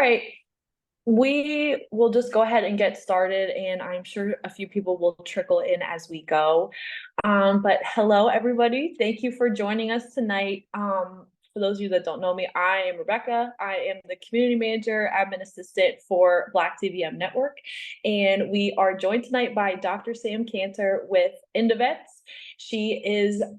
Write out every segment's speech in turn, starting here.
right. We will just go ahead and get started, and I'm sure a few people will trickle in as we go. But hello, everybody. Thank you for joining us tonight. For those of you that don't know me, I am Rebecca. I am the community manager, admin assistant for Black TVM Network, and we are joined tonight by Dr. Sam Cantor with IndeVets. She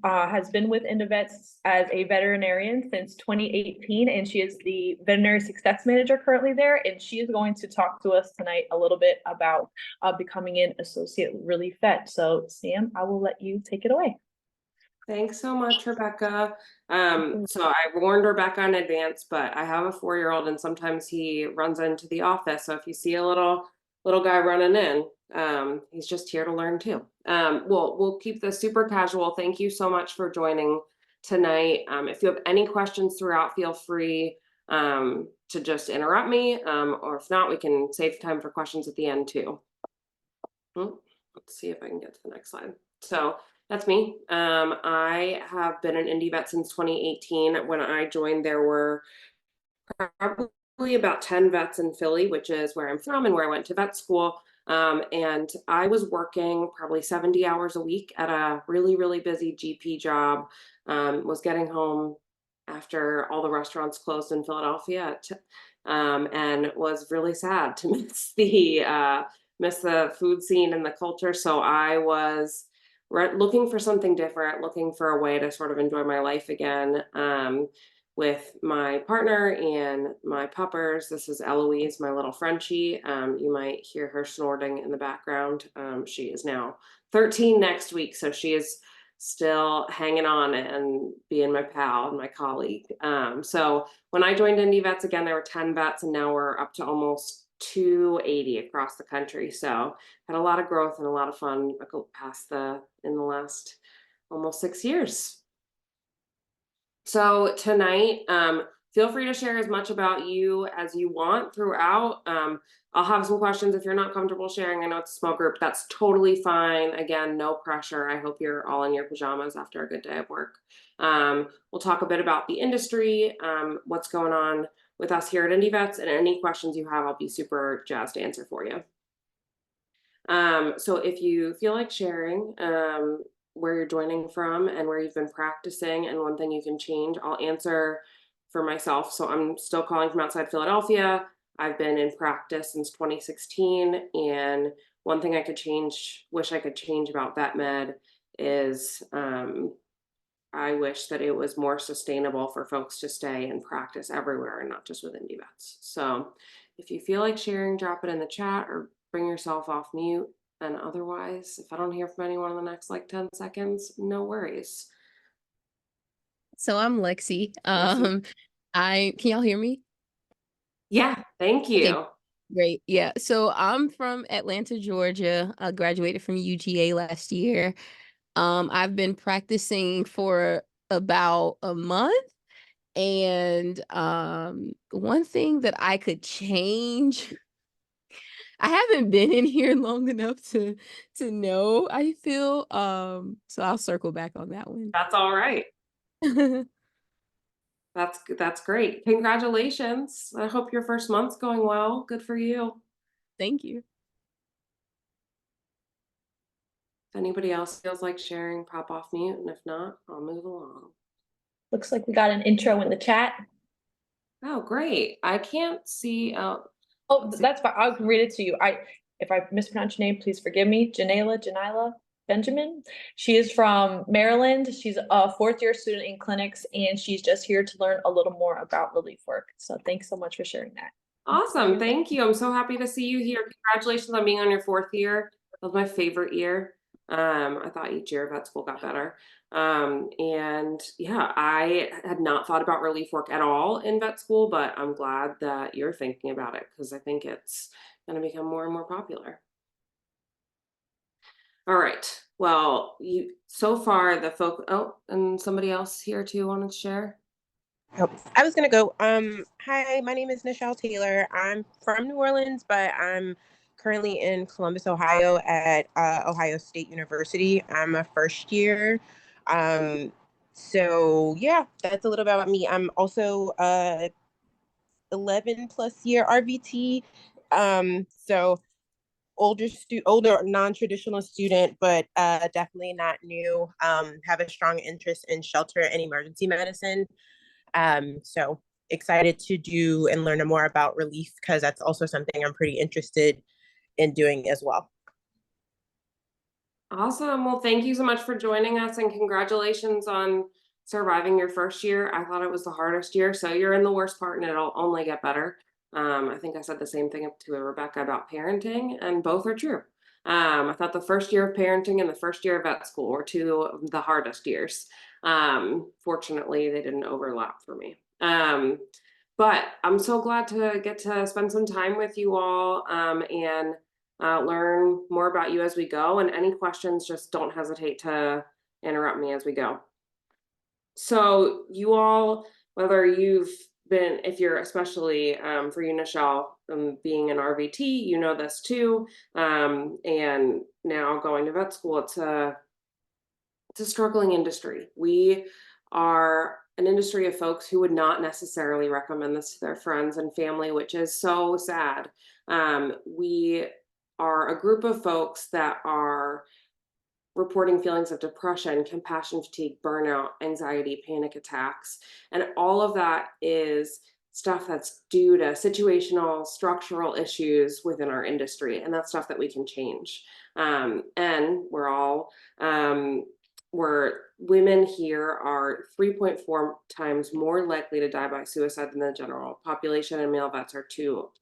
has been with IndeVets as a veterinarian since 2018, and she is the veterinary success manager currently there. And she is going to talk to us tonight a little bit about becoming an associate relief vet. So, Sam, I will let you take it away. Thanks so much, Rebecca. So I warned Rebecca in advance, but I have a 4-year-old and sometimes he runs into the office. So if you see a little guy running in, he's just here to learn too. We'll keep this super casual. Thank you so much for joining tonight. If you have any questions throughout, feel free to just interrupt me, or if not, we can save time for questions at the end too. Let's see if I can get to the next slide. So that's me. I have been an IndeVet since 2018. When I joined, there were probably about 10 vets in Philly, which is where I'm from and where I went to vet school. And I was working probably 70 hours a week at a really, really busy GP job. Was getting home after all the restaurants closed in Philadelphia, and was really sad to miss the food scene and the culture. So I was looking for something different, looking for a way to sort of enjoy my life again, with my partner and my puppers. This is Eloise, my little Frenchie. You might hear her snorting in the background. She is now 13 next week, so she is still hanging on and being my pal and my colleague. So when I joined IndeVets, again, there were 10 vets, and now we're up to almost 280 across the country. So had a lot of growth and a lot of fun in the last almost 6 years. So tonight, feel free to share as much about you as you want throughout. I'll have some questions if you're not comfortable sharing. I know it's a small group. That's totally fine. Again, no pressure. I hope you're all in your pajamas after a good day of work. We'll talk a bit about the industry, what's going on with us here at IndeVets, and any questions you have, I'll be super jazzed to answer for you. So if you feel like sharing where you're joining from and where you've been practicing and one thing you can change, I'll answer for myself. So I'm still calling from outside Philadelphia. I've been in practice since 2016, and one thing wish I could change about vet med is I wish that it was more sustainable for folks to stay and practice everywhere and not just with IndeVets. So if you feel like sharing, drop it in the chat or bring yourself off mute. And otherwise, if I don't hear from anyone in the next 10 seconds, no worries. So I'm Lexi. Can y'all hear me? Yeah, thank you. Okay, great. Yeah. So I'm from Atlanta, Georgia. I graduated from UGA last year. I've been practicing for about a month. And one thing that I could change, I haven't been in here long enough to know, I feel. So I'll circle back on that one. That's all right. That's great. Congratulations. I hope your first month's going well. Good for you. Thank you. If anybody else feels like sharing, pop off mute, and if not, I'll move along. Looks like we got an intro in the chat. Oh, great. I can't see. Oh, that's fine. I'll read it to you. If I mispronounce your name, please forgive me. Janila Benjamin. She is from Maryland. She's a 4th-year student in clinics, and she's just here to learn a little more about relief work. So thanks so much for sharing that. Awesome. Thank you. I'm so happy to see you here. Congratulations on being on your 4th year. That was my favorite year. I thought each year vet school got better. And yeah, I had not thought about relief work at all in vet school, but I'm glad that you're thinking about it because I think it's going to become more and more popular. All right. Well, so far the and somebody else here too wanted to share. Oh, I was gonna go. Hi, my name is Nichelle Taylor. I'm from New Orleans, but I'm currently in Columbus, Ohio at Ohio State University. I'm a first year. So yeah, that's a little bit about me. I'm also 11 plus year RVT. So older non-traditional student, but definitely not new. Have a strong interest in shelter and emergency medicine. So excited to do and learn more about relief, because that's also something I'm pretty interested in doing as well. Awesome. Well, thank you so much for joining us, and congratulations on surviving your first year. I thought it was the hardest year, so you're in the worst part and it'll only get better. I think I said the same thing to Rebecca about parenting, and both are true. I thought the first year of parenting and the first year of vet school were two of the hardest years. Fortunately, they didn't overlap for me. But I'm so glad to get to spend some time with you all, and learn more about you as we go. And any questions, just don't hesitate to interrupt me as we go. So you all, whether you've been, if you're especially for you, Nichelle, being an RVT, you know this too. And now going to vet school, it's a struggling industry. We are an industry of folks who would not necessarily recommend this to their friends and family, which is so sad. We are a group of folks that are reporting feelings of depression, compassion fatigue, burnout, anxiety, panic attacks. And all of that is stuff that's due to situational, structural issues within our industry. And that's stuff that we can change. And we're all, women here are 3.4 times more likely to die by suicide than the general population, and male vets are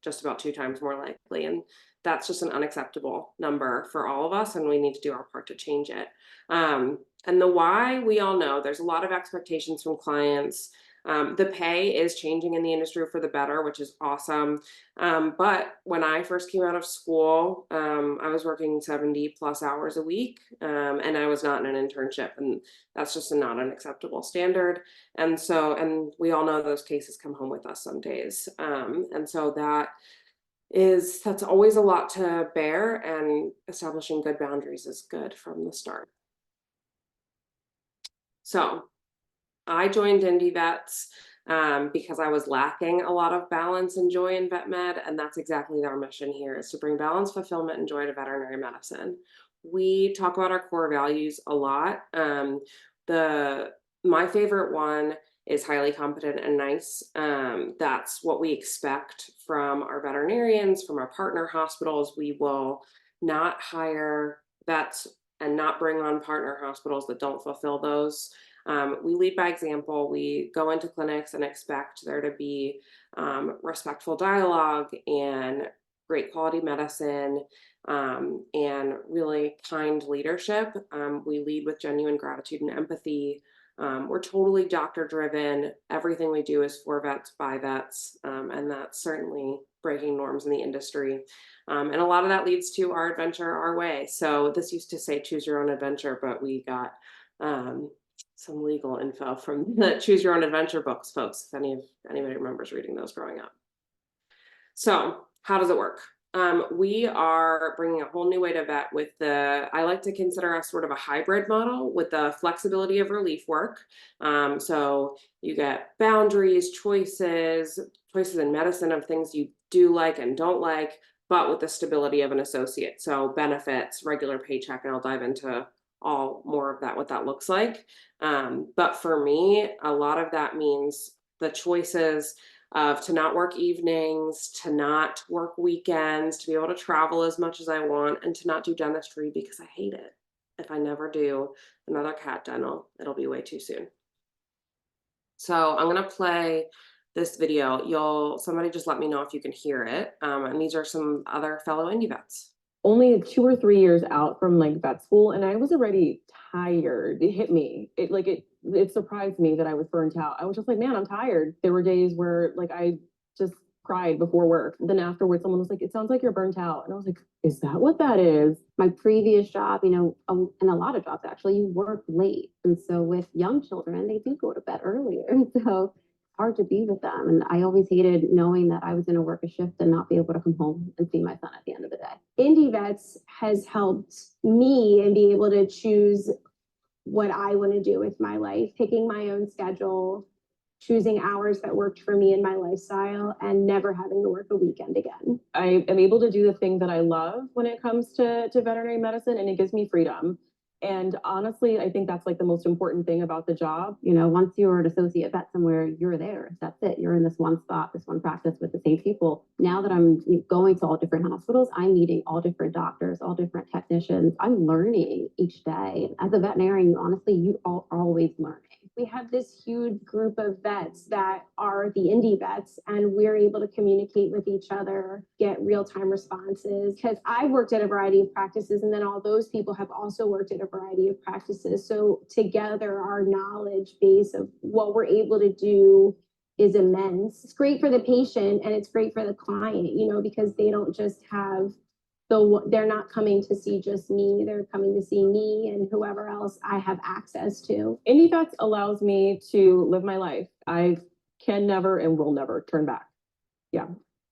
just about 2 times more likely. And that's just an unacceptable number for all of us, and we need to do our part to change it. And the why, we all know there's a lot of expectations from clients. The pay is changing in the industry for the better, which is awesome. But when I first came out of school, I was working 70 plus hours a week, and I was not in an internship, and that's just not an acceptable standard. And we all know those cases come home with us some days. And so that's always a lot to bear, and establishing good boundaries is good from the start. So I joined IndeVets because I was lacking a lot of balance and joy in vet med, and that's exactly our mission here, is to bring balance, fulfillment, and joy to veterinary medicine. We talk about our core values a lot. My favorite one is highly competent and nice. That's what we expect from our veterinarians, from our partner hospitals. We will not hire vets and not bring on partner hospitals that don't fulfill those. We lead by example. We go into clinics and expect there to be respectful dialogue and great quality medicine, and really kind leadership. We lead with genuine gratitude and empathy. We're totally doctor driven. Everything we do is for vets, by vets, and that's certainly breaking norms in the industry. And a lot of that leads to our adventure our way. So this used to say choose your own adventure, but we got some legal info from the Choose Your Own Adventure books, folks, if anybody remembers reading those growing up. So how does it work? We are bringing a whole new way to vet with I like to consider us sort of a hybrid model with the flexibility of relief work. So you get boundaries, choices in medicine of things you do like and don't like, but with the stability of an associate. So benefits, regular paycheck, and I'll dive into all more of that, what that looks like. But for me, a lot of that means the choices of to not work evenings, to not work weekends, to be able to travel as much as I want, and to not do dentistry because I hate it. If I never do another cat dental, it'll be way too soon. So I'm gonna play this video. Somebody just let me know if you can hear it. And these are some other fellow IndeVets. Only 2 or 3 years out from like vet school, and I was already tired. It hit me. It surprised me that I was burnt out. I was just like, man, I'm tired. There were days where like I just cried before work. Then afterwards, someone was like, it sounds like you're burnt out. And I was like, is that what that is? My previous job, and a lot of jobs actually, you work late. And so with young children, they do go to bed earlier. And so it's hard to be with them. And I always hated knowing that I was going to work a shift and not be able to come home and see my son at the end of the day. IndeVets has helped me and be able to choose what I want to do with my life, picking my own schedule, choosing hours that worked for me and my lifestyle and never having to work a weekend again. I am able to do the thing that I love when it comes to veterinary medicine, and it gives me freedom. And honestly, I think that's like the most important thing about the job. You know, once you're an associate vet somewhere, you're there. That's it. You're in this one spot, this one practice with the same people. Now that I'm going to all different hospitals, I'm meeting all different doctors, all different technicians. I'm learning each day. As a veterinarian, honestly, you are always learning. We have this huge group of vets that are the IndeVets, and we're able to communicate with each other, get real-time responses. Because I've worked at a variety of practices, and then all those people have also worked at a variety of practices. So together, our knowledge base of what we're able to do is immense. It's great for the patient and it's great for the client, you know, because they don't just have they're not coming to see just me, they're coming to see me and whoever else I have access to. IndeVets allows me to live my life. I can never and will never turn back. Yeah.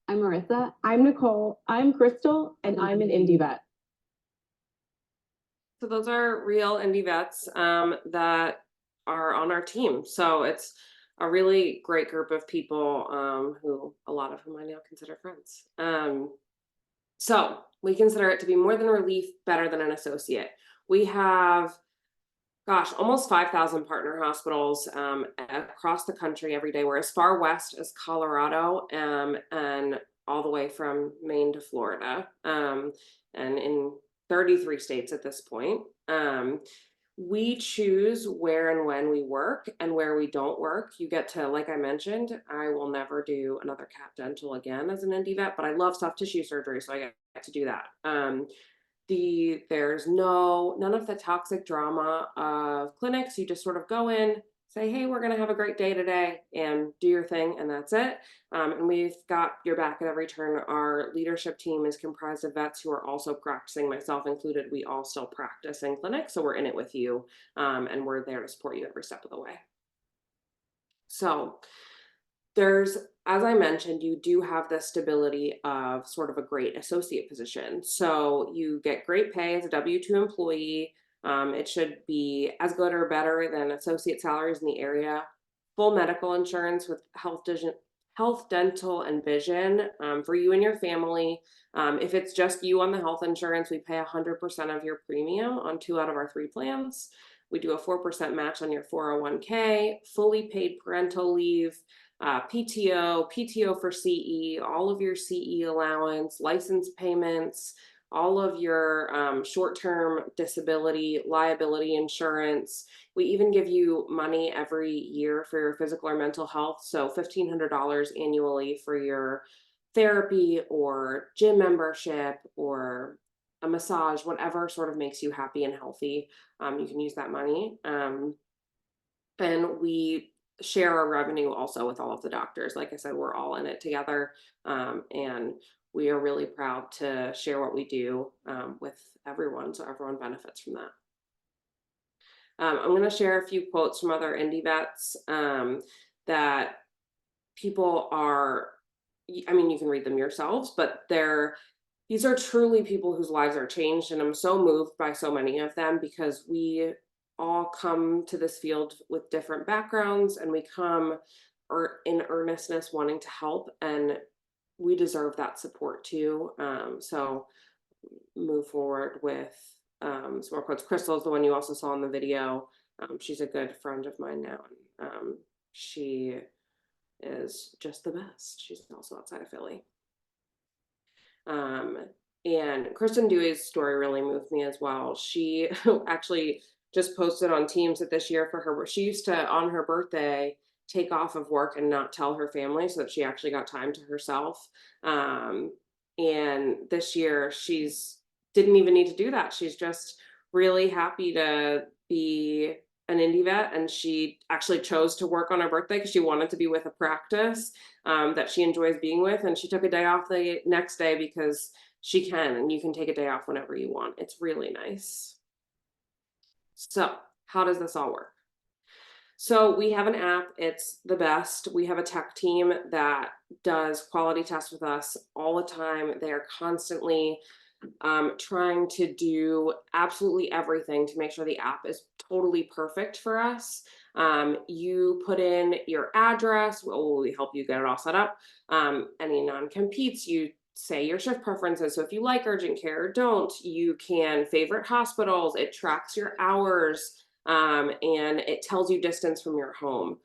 I'm Marissa. I'm Nicole. I'm Crystal, and I'm an IndeVet. So those are real IndeVets that are on our team. So it's a really great group of people who a lot of whom I now consider friends. So we consider it to be more than a relief, better than an associate. We have, gosh, almost 5,000 partner hospitals across the country every day. We're as far west as Colorado and all the way from Maine to Florida and in 33 states at this point. We choose where and when we work and where we don't work. You get to, like I mentioned, I will never do another cat dental again as an IndeVet, but I love soft tissue surgery, so I get to do that. There's none of the toxic drama of clinics. You just sort of go in, say, hey, we're going to have a great day today, and do your thing, and that's it. And we've got your back at every turn. Our leadership team is comprised of vets who are also practicing, myself included. We all still practice in clinic, so we're in it with you, and we're there to support you every step of the way. So there's, as I mentioned, you do have the stability of sort of a great associate position. So you get great pay as a W-2 employee. It should be as good or better than associate salaries in the area. Full medical insurance with health, dental, and vision for you and your family. If it's just you on the health insurance, we pay 100% of your premium on 2 out of our 3 plans. We do a 4% match on your 401k, fully paid parental leave, PTO for CE, all of your CE allowance, license payments, all of your short-term disability, liability insurance. We even give you money every year for your physical or mental health. So $1,500 annually for your therapy or gym membership or a massage, whatever sort of makes you happy and healthy. You can use that money. And we share our revenue also with all of the doctors. Like I said, we're all in it together. And we are really proud to share what we do with everyone, so everyone benefits from that. I'm going to share a few quotes from other IndeVets that people are, I mean, you can read them yourselves, but these are truly people whose lives are changed. And I'm so moved by so many of them because we all come to this field with different backgrounds, and we come in earnestness wanting to help, and we deserve that support too. So move forward with some more quotes. Crystal is the one you also saw in the video. She's a good friend of mine now. She is just the best. She's also outside of Philly. And Kristen Dewey's story really moved me as well. She actually just posted on Teams that this year for her, she used to, on her birthday, take off of work and not tell her family so that she actually got time to herself. And this year she's didn't even need to do that. She's just really happy to be an IndeVet, and she actually chose to work on her birthday because she wanted to be with a practice that she enjoys being with, and she took a day off the next day because she can, and you can take a day off whenever you want. It's really nice. So how does this all work? So we have an app. It's the best. We have a tech team that does quality tests with us all the time. They are constantly trying to do absolutely everything to make sure the app is totally perfect for us. You put in your address. We help you get it all set up. Any non-competes, you say your shift preferences. So if you like urgent care or don't, you can favorite hospitals. It tracks your hours, and it tells you distance from your home.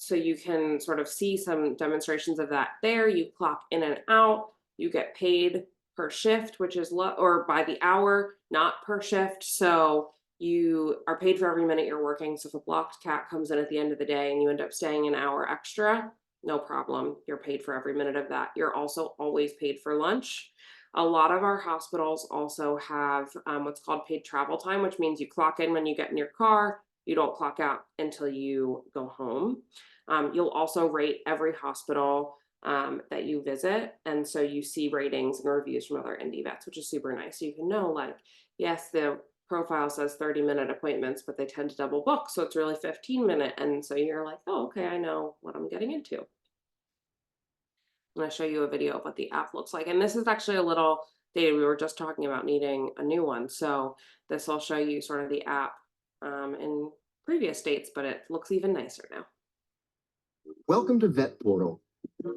So you can sort of see some demonstrations of that there. You clock in and out. You get paid per shift, which is or by the hour, not per shift. So you are paid for every minute you're working. So if a blocked cat comes in at the end of the day and you end up staying an hour extra, no problem. You're paid for every minute of that. You're also always paid for lunch. A lot of our hospitals also have what's called paid travel time, which means you clock in when you get in your car. You don't clock out until you go home. You'll also rate every hospital that you visit. And so you see ratings and reviews from other IndeVets, which is super nice. So you can know, like, yes, the profile says 30-minute appointments, but they tend to double book. So it's really 15-minute. And so you're like, oh, okay, I know what I'm getting into. I'm going to show you a video of what the app looks like. And this is actually a little dated. We were just talking about needing a new one. So this will show you sort of the app in previous states, but it looks even nicer now. Welcome to Vet Portal.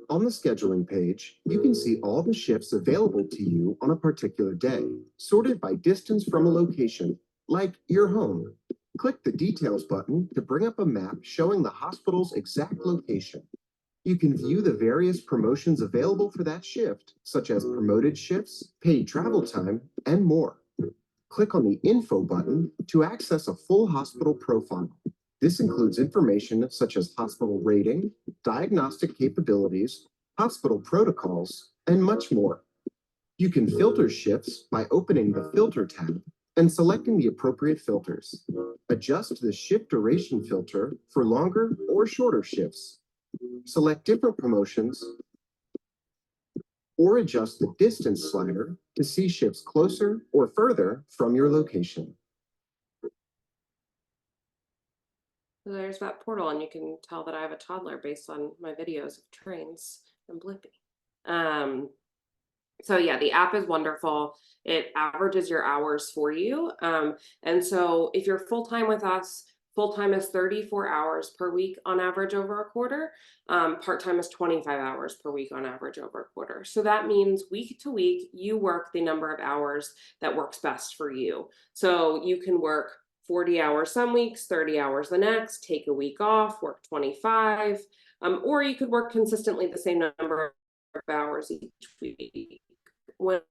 On the scheduling page, you can see all the shifts available to you on a particular day, sorted by distance from a location, like your home. Click the Details button to bring up a map showing the hospital's exact location. You can view the various promotions available for that shift, such as promoted shifts, paid travel time, and more. Click on the Info button to access a full hospital profile. This includes information such as hospital rating, diagnostic capabilities, hospital protocols, and much more. You can filter shifts by opening the Filter tab and selecting the appropriate filters. Adjust the shift duration filter for longer or shorter shifts. Select different promotions, or adjust the distance slider to see shifts closer or further from your location. So there's that portal, and you can tell that I have a toddler based on my videos of trains and Blippi. So yeah, the app is wonderful. It averages your hours for you. And so if you're full-time with us, full-time is 34 hours per week on average over a quarter. Part-time is 25 hours per week on average over a quarter. So that means week to week, you work the number of hours that works best for you. So you can work 40 hours some weeks, 30 hours the next, take a week off, work 25, or you could work consistently the same number of hours each week. When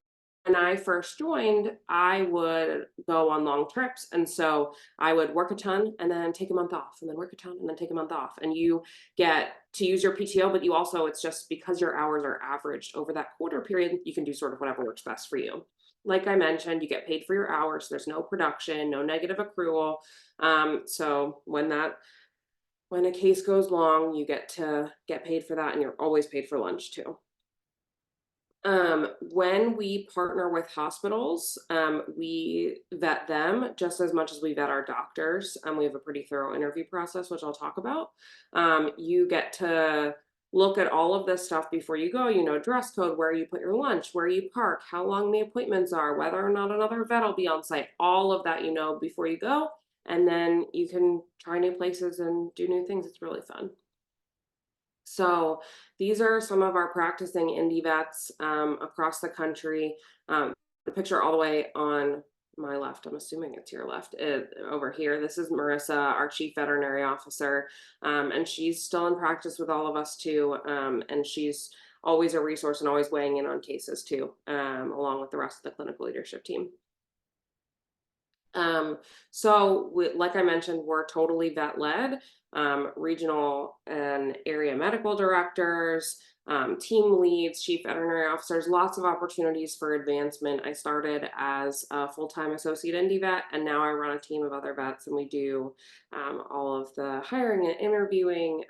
I first joined, I would go on long trips. And so I would work a ton and then take a month off, and then work a ton and then take a month off. And you get to use your PTO, but you also, it's just because your hours are averaged over that quarter period, you can do sort of whatever works best for you. Like I mentioned, you get paid for your hours. There's no production, no negative accrual. So when a case goes long, you get to get paid for that, and you're always paid for lunch too. When we partner with hospitals, we vet them just as much as we vet our doctors. We have a pretty thorough interview process, which I'll talk about. You get to look at all of this stuff before you go, dress code, where you put your lunch, where you park, how long the appointments are, whether or not another vet will be on site, all of that, before you go. And then you can try new places and do new things. It's really fun. So these are some of our practicing IndeVets across the country. The picture all the way on my left, I'm assuming it's your left, over here. This is Marissa, our chief veterinary officer, and she's still in practice with all of us too. And she's always a resource and always weighing in on cases too, along with the rest of the clinical leadership team. Like I mentioned, we're totally vet led. Regional and area medical directors, team leads, chief veterinary officers, lots of opportunities for advancement. I started as a full-time associate IndeVet, and now I run a team of other vets, and we do all of the hiring and interviewing,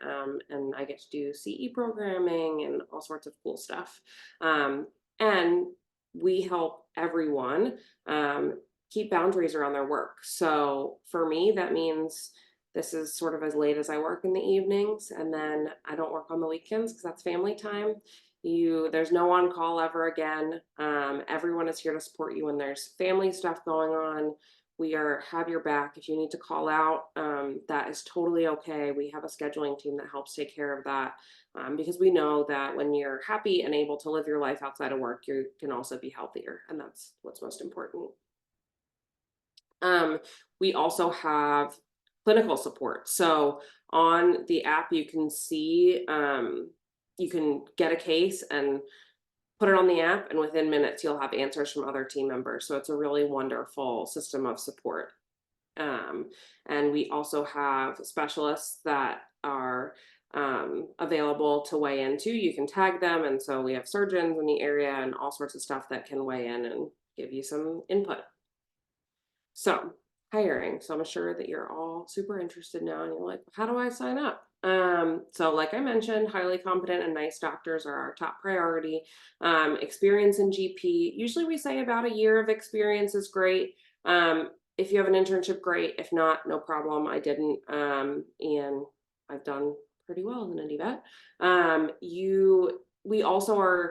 and I get to do CE programming and all sorts of cool stuff. And we help everyone keep boundaries around their work. So for me, that means this is sort of as late as I work in the evenings, and then I don't work on the weekends because that's family time. There's no on call ever again. Everyone is here to support you when there's family stuff going on. We have your back. If you need to call out, that is totally okay. We have a scheduling team that helps take care of that, because we know that when you're happy and able to live your life outside of work, you can also be healthier, and that's what's most important. We also have clinical support. So on the app, you can see, you can get a case and put it on the app, and within minutes, you'll have answers from other team members. So it's a really wonderful system of support. And we also have specialists that are available to weigh in too. You can tag them. And so we have surgeons in the area and all sorts of stuff that can weigh in and give you some input. So hiring. So I'm sure that you're all super interested now and you're like, how do I sign up? So like I mentioned, highly competent and nice doctors are our top priority. Experience in GP. Usually we say about a year of experience is great. If you have an internship, great. If not, no problem. I didn't, and I've done pretty well as an IndeVet. We also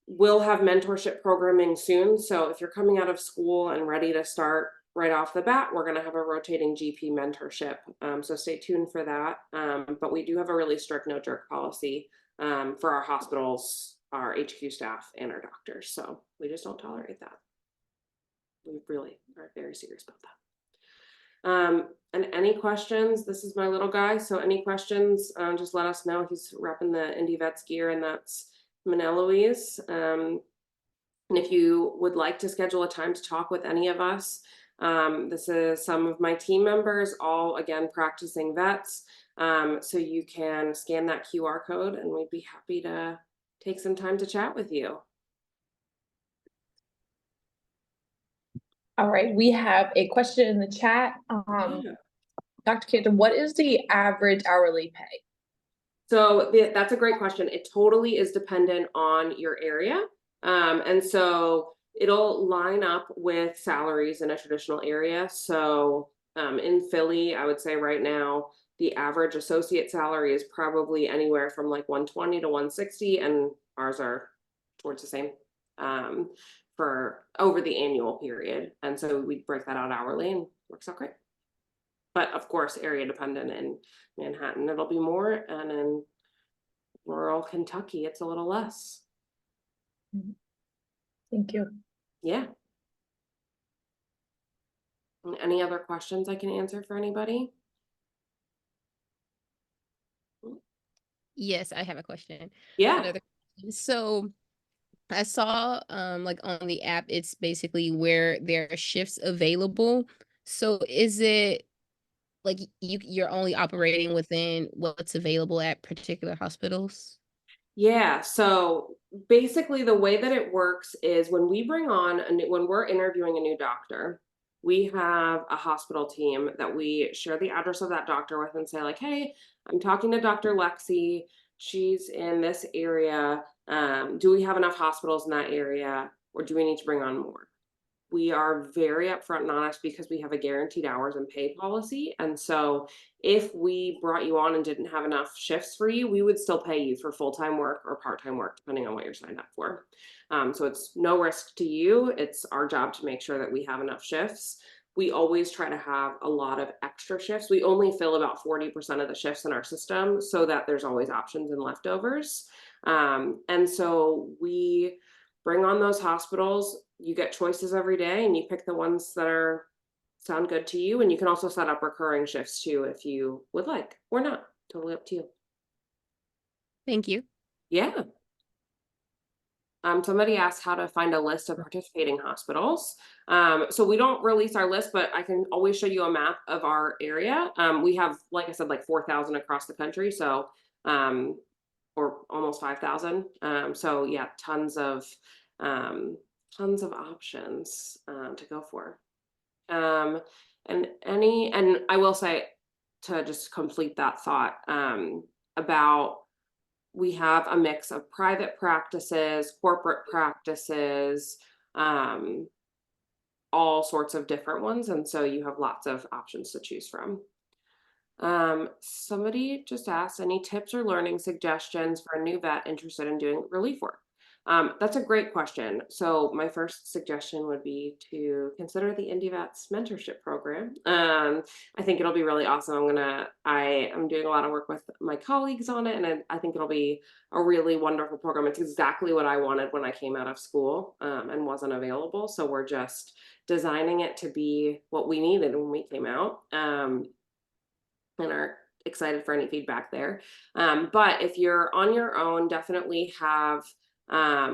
will have mentorship programming soon. So if you're coming out of school and ready to start right off the bat, we're going to have a rotating GP mentorship. So stay tuned for that. But we do have a really strict no jerk policy for our hospitals, our HQ staff, and our doctors. So we just don't tolerate that. We really are very serious about that. And any questions? This is my little guy. So any questions, just let us know. He's repping the IndeVets gear, and that's Eloise. And if you would like to schedule a time to talk with any of us, this is some of my team members, all again practicing vets. So you can scan that QR code, and we'd be happy to take some time to chat with you. All right, we have a question in the chat. Dr. Cantor, what is the average hourly pay? So that's a great question. It totally is dependent on your area. And so it'll line up with salaries in a traditional area. So in Philly, I would say right now, the average associate salary is probably anywhere from like 120 to 160, and ours are towards the same for over the annual period. And so we break that out hourly and works out great. But of course, area dependent. In Manhattan, it'll be more, and in rural Kentucky, it's a little less. Thank you. Yeah. Any other questions I can answer for anybody? Yes, I have a question. Yeah. Another question. So I saw like on the app, it's basically where there are shifts available. So is it like you're only operating within what's available at particular hospitals? Yeah, so basically the way that it works is when we bring on when we're interviewing a new doctor, we have a hospital team that we share the address of that doctor with and say like, hey, I'm talking to Dr. Lexi. She's in this area. Do we have enough hospitals in that area, or do we need to bring on more? We are very upfront and honest because we have a guaranteed hours and pay policy. And so if we brought you on and didn't have enough shifts for you, we would still pay you for full-time work or part-time work, depending on what you're signed up for. So it's no risk to you. It's our job to make sure that we have enough shifts. We always try to have a lot of extra shifts. We only fill about 40% of the shifts in our system so that there's always options and leftovers. And so we bring on those hospitals. You get choices every day, and you pick the ones that sound good to you. And you can also set up recurring shifts too if you would like, or not. Totally up to you. Thank you. Yeah. Somebody asked how to find a list of participating hospitals. So we don't release our list, but I can always show you a map of our area. We have, like I said, like 4,000 across the country. So, or almost 5,000. So yeah, tons of options to go for. And I will say, to just complete that thought, about we have a mix of private practices, corporate practices, all sorts of different ones. And so you have lots of options to choose from. Somebody just asked, any tips or learning suggestions for a new vet interested in doing relief work? That's a great question. So my first suggestion would be to consider the IndeVets mentorship program. I think it'll be really awesome. I'm doing a lot of work with my colleagues on it, and I think it'll be a really wonderful program. It's exactly what I wanted when I came out of school, and wasn't available. So we're just designing it to be what we needed when we came out, and are excited for any feedback there. But if you're on your own, definitely have a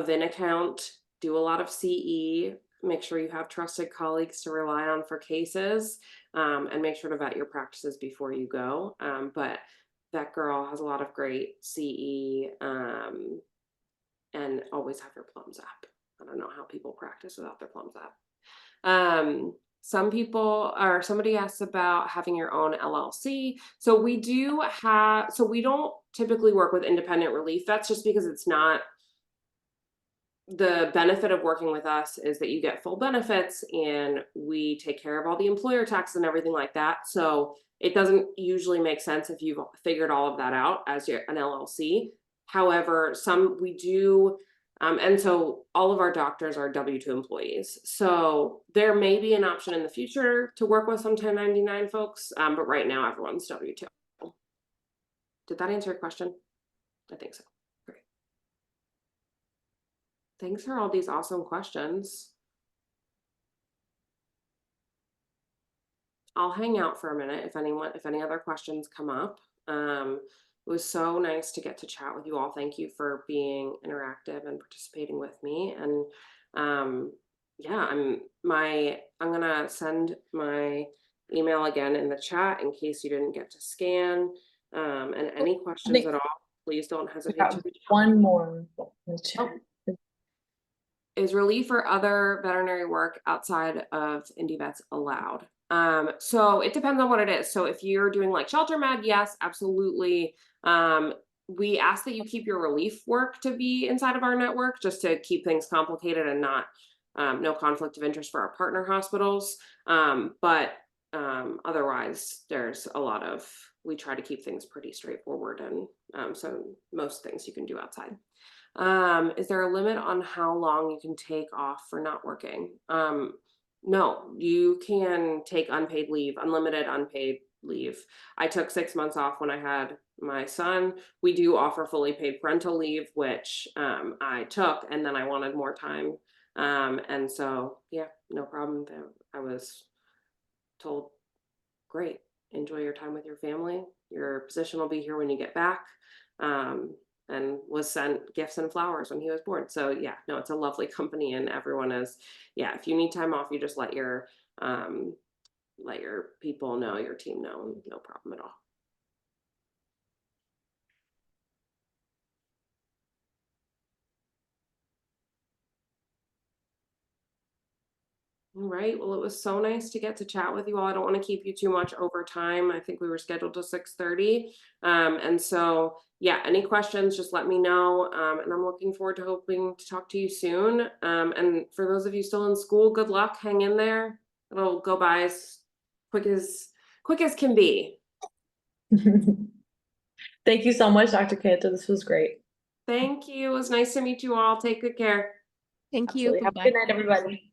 VIN account, do a lot of CE, make sure you have trusted colleagues to rely on for cases, and make sure to vet your practices before you go. But Vet Girl has a lot of great CE, and always have your Plums app. I don't know how people practice without their Plums app. Somebody asked about having your own LLC. So we don't typically work with independent relief vets just because it's not. The benefit of working with us is that you get full benefits and we take care of all the employer taxes and everything like that. So it doesn't usually make sense if you've figured all of that out as an LLC. However, we do, and so all of our doctors are W-2 employees. So there may be an option in the future to work with some 1099 folks, but right now everyone's W-2. Did that answer your question? I think so. Great. Thanks for all these awesome questions. I'll hang out for a minute if any other questions come up. It was so nice to get to chat with you all. Thank you for being interactive and participating with me. And yeah, I'm gonna send my email again in the chat in case you didn't get to scan. And any questions at all, please don't hesitate to reach out. One more in the chat. Is relief or other veterinary work outside of IndeVets allowed? So it depends on what it is. So if you're doing like shelter med, yes, absolutely. We ask that you keep your relief work to be inside of our network just to keep things complicated and not no conflict of interest for our partner hospitals. But otherwise, there's we try to keep things pretty straightforward, and so most things you can do outside. Is there a limit on how long you can take off for not working? No, you can take unpaid leave, unlimited unpaid leave. I took 6 months off when I had my son. We do offer fully paid parental leave, which I took, and then I wanted more time. And so, yeah, no problem there. I was told, great, enjoy your time with your family. Your position will be here when you get back. And was sent gifts and flowers when he was born. So yeah, no, it's a lovely company, and everyone is, yeah, if you need time off, you just let your people know, your team know, no problem at all. All right, well, it was so nice to get to chat with you all. I don't want to keep you too much over time. I think we were scheduled to 6:30. And so, yeah, any questions, just let me know. And I'm looking forward to hoping to talk to you soon. And for those of you still in school, good luck, hang in there. It'll go by as quick as can be. Thank you so much, Dr. Kanta. This was great. Thank you. It was nice to meet you all. Take good care. Thank Absolutely. you. Have a Bye-bye. good night, everybody.